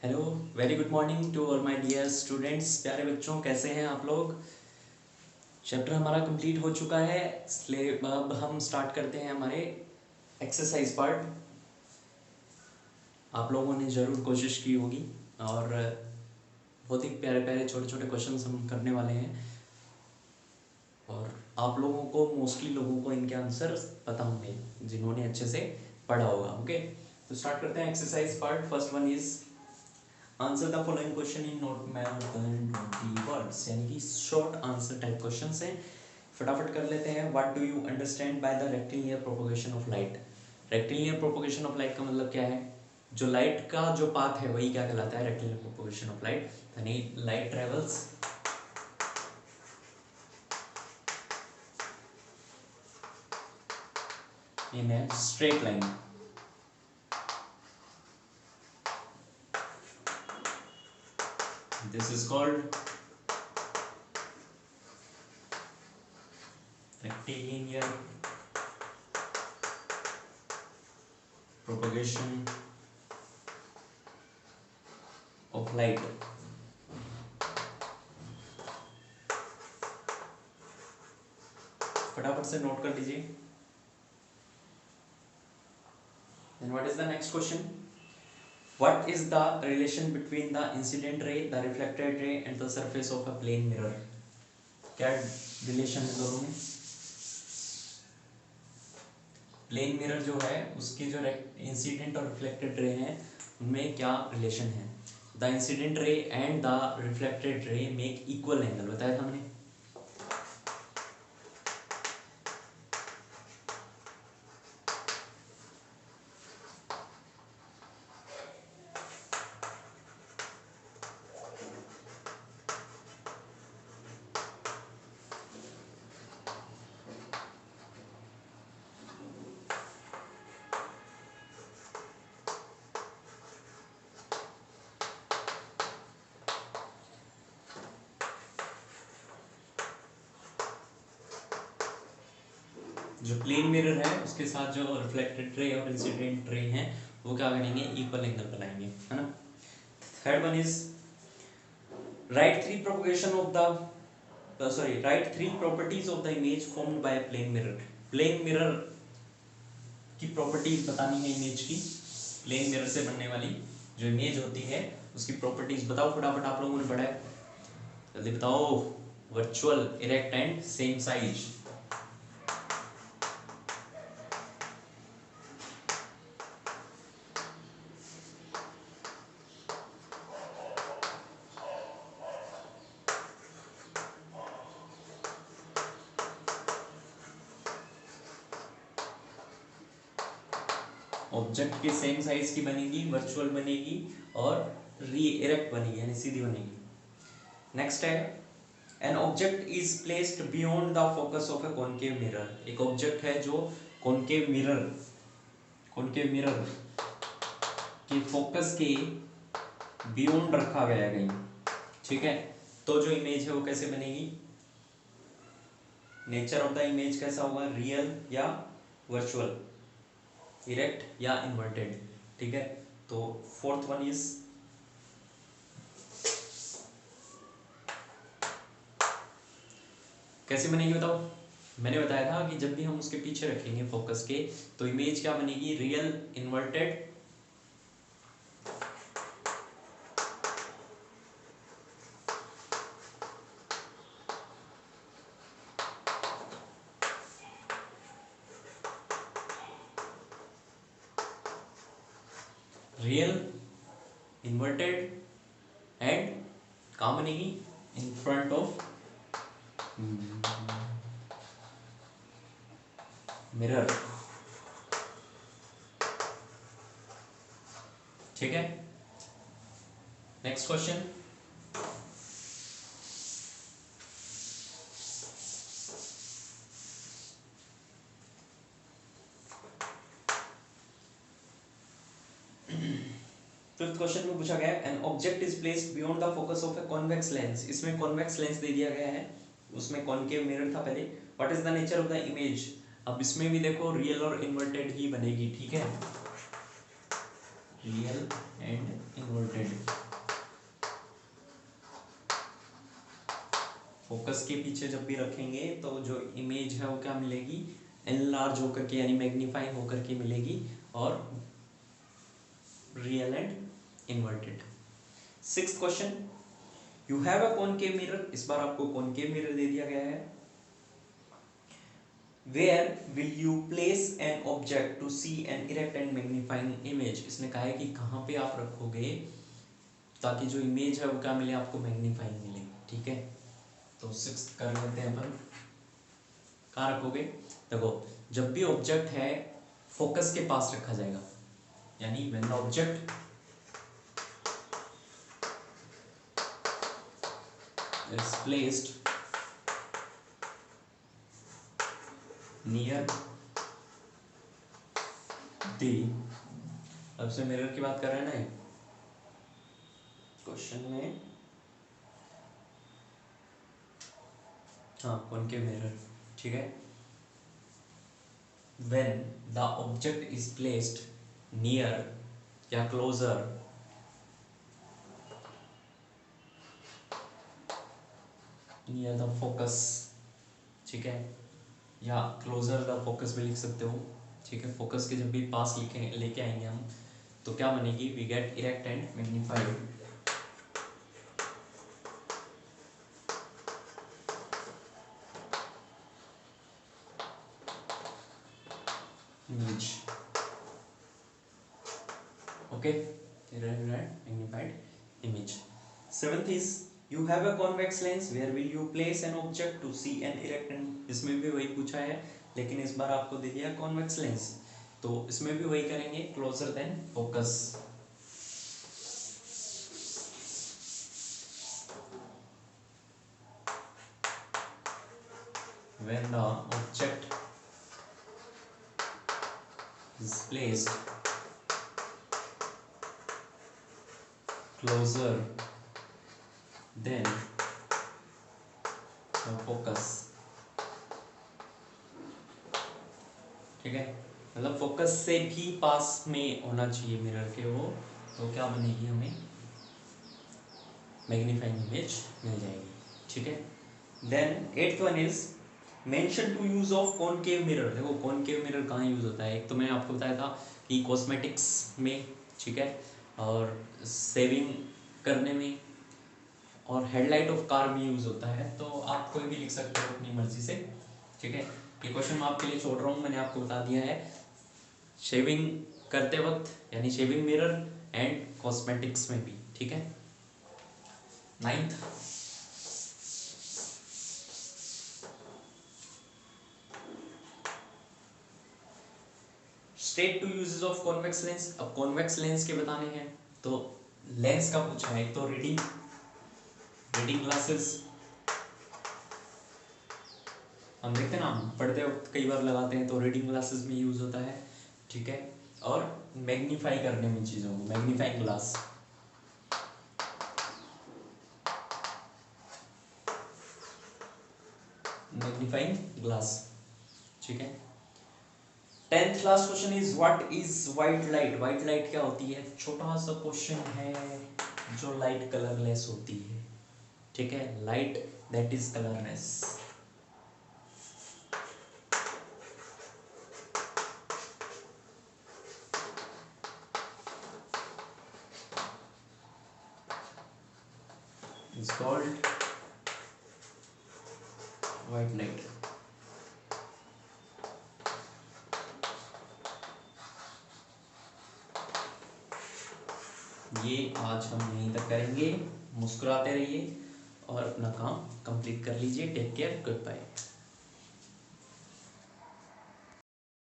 Hello, very good morning to all my dear students. प्यारे बच्चों, कैसे हैं आप लोग। चैप्टर हमारा कंप्लीट हो चुका है। अब हम स्टार्ट करते हैं हमारे एक्सरसाइज पार्ट। आप लोगों ने ज़रूर कोशिश की होगी और बहुत ही प्यारे प्यारे छोटे छोटे क्वेश्चंस हम करने वाले हैं और आप लोगों को मोस्टली लोगों को इनके आंसर पता होंगे जिन्होंने अच्छे से पढ़ा होगा। ओके, तो स्टार्ट करते हैं exercise part. First one is answer the following question in not more than 20 words, यानी कि शॉर्ट आंसर टाइप क्वेश्चंस हैं। फटाफट कर लेते हैं। What do you understand by the rectilinear propagation of light. Rectilinear propagation of light का मतलब क्या है। जो लाइट का जो पाथ है वही क्या कहलाता है, रेक्टिलिनियर प्रोपगेशन ऑफ लाइट। यानी light travels in a straight line. This is called rectilinear propagation of light. फटाफट से नोट कर लीजिए। Then what is the next question? What is the relation between the incident ray, the reflected ray and the surface of a plane mirror? क्या relation है दोनों में। Plane mirror जो है उसके जो इंसिडेंट और रिफ्लेक्टेड रे हैं उनमें क्या रिलेशन है। The incident ray and the reflected ray make equal angle, बताया था हमने। जो प्लेन मिरर है उसके साथ जो रिफ्लेक्टेड रे और इंसिडेंट रे हैं वो क्या करेंगे, इक्वल एंगल बनाएंगे, है ना। Third one is right three propagation of the right three properties of the image formed by plane mirror. Plane mirror की प्रॉपर्टीज बतानी है इमेज की। प्लेन मिरर से बनने वाली जो इमेज होती है उसकी प्रॉपर्टीज बताओ फटाफट। आप लोगों ने पढ़ा है, जल्दी बताओ। Virtual, erect and same size. Object के सेम साइज की बनेगी, वर्चुअल बनेगी और री इरेक्ट बनेगी यानी सीधी बनेगी। नेक्स्ट है an object is placed beyond the focus of A concave mirror. एक ऑब्जेक्ट है जो कॉनकेव मिरर के फोकस के बियॉन्ड रखा गया है कहीं, ठीक है। तो जो इमेज है वो कैसे बनेगी, नेचर ऑफ द इमेज कैसा होगा, रियल या वर्चुअल, इरेक्ट या इन्वर्टेड, ठीक है। तो फोर्थ वन इज कैसे बनेगी बताओ। मैंने बताया था कि जब भी हम उसके पीछे रखेंगे फोकस के तो इमेज क्या बनेगी, real, inverted, real, inverted and कहाँ बनेगी, इन फ्रंट ऑफ मिरर, ठीक है। नेक्स्ट क्वेश्चन, फिफ्थ क्वेश्चन में पूछा गया an object is placed beyond the focus of a convex lens. इसमें कॉन्वेक्स लेंस दे दिया गया है, उसमें कॉनकेव मिरर था पहले। What is the nature of the image. अब इसमें भी देखो रियल और इन्वर्टेड ही बनेगी, ठीक है, रियल एंड इन्वर्टेड। फोकस के पीछे जब भी रखेंगे तो जो इमेज है वो क्या मिलेगी, एनलार्ज होकर के यानी मैग्नीफाई होकर के मिलेगी और real and inverted. 6th question, you have a concave mirror, इस बार आपको कॉनकेव मिरर दे दिया गया है। Where will you place an object to see an erect and magnifying image? इसने कहा है कि कहाँ पे आप रखोगे ताकि जो इमेज है वो क्या मिले आपको, मैग्नीफाइंग मिले। ठीक है, तो 6 कर लेते हैं अपन। कहाँ रखोगे, देखो जब भी ऑब्जेक्ट है फोकस के पास रखा जाएगा, यानी when the object is placed near the, अब से मिरर की बात कर रहे हैं ना क्वेश्चन में, हाँ कॉनकेव मिरर। ठीक है, when the object is placed near या closer near the focus, ठीक है, या closer the focus भी लिख सकते हो। ठीक है, फोकस के जब भी पास लेके आएंगे हम तो क्या बनेगी, we get erect and magnified image. Okay, magnified image. 7th is you have a convex lens, where will you place an object to see an erect and, इसमें भी वही पूछा है लेकिन इस बार आपको दे दिया कॉन्वेक्स लेंस, तो इसमें भी वही करेंगे, closure then focus. when the object is placed closer than the focus, ठीक है, मतलब फोकस से भी पास में होना चाहिए मिरर के वो, तो क्या बनेगी, हमें मैग्नीफाइंग इमेज मिल जाएगी। ठीक है, then 8th one is mention to use of concave mirror. देखो कॉनकेव मिरर कहाँ यूज होता है, एक तो मैंने आपको बताया था कि कॉस्मेटिक्स में, ठीक है, और सेविंग करने में, और हेडलाइट ऑफ कार में यूज होता है, तो आप कोई भी लिख सकते हो अपनी मर्जी से। ठीक है, ये क्वेश्चन मैं आपके लिए छोड़ रहा हूँ, मैंने आपको बता दिया है शेविंग करते वक्त यानी शेविंग मिरर एंड कॉस्मेटिक्स में भी। ठीक है, 9th, state two uses of convex lens. अब कॉन्वेक्स लेंस के बताने हैं तो लेंस का पूछा है, एक तो रीडिंग ग्लासेस, हम देखते हैं ना, हम पढ़ते वक्त कई बार लगाते हैं, तो रीडिंग ग्लासेस में यूज होता है। ठीक है, और मैग्नीफाई करने में चीज़ों को, मैग्नीफाइंग ग्लास। मैग्नीफाइंग ग्लास, ठीक है। 10th last question is what is white light. White light क्या होती है, छोटा सा क्वेश्चन है जो लाइट कलरलेस होती है। ठीक है, light that is colourless. is called white light। ये आज हम यहीं तक करेंगे। मुस्कुराते रहिए और अपना काम कंप्लीट कर लीजिए। Take care, good bye.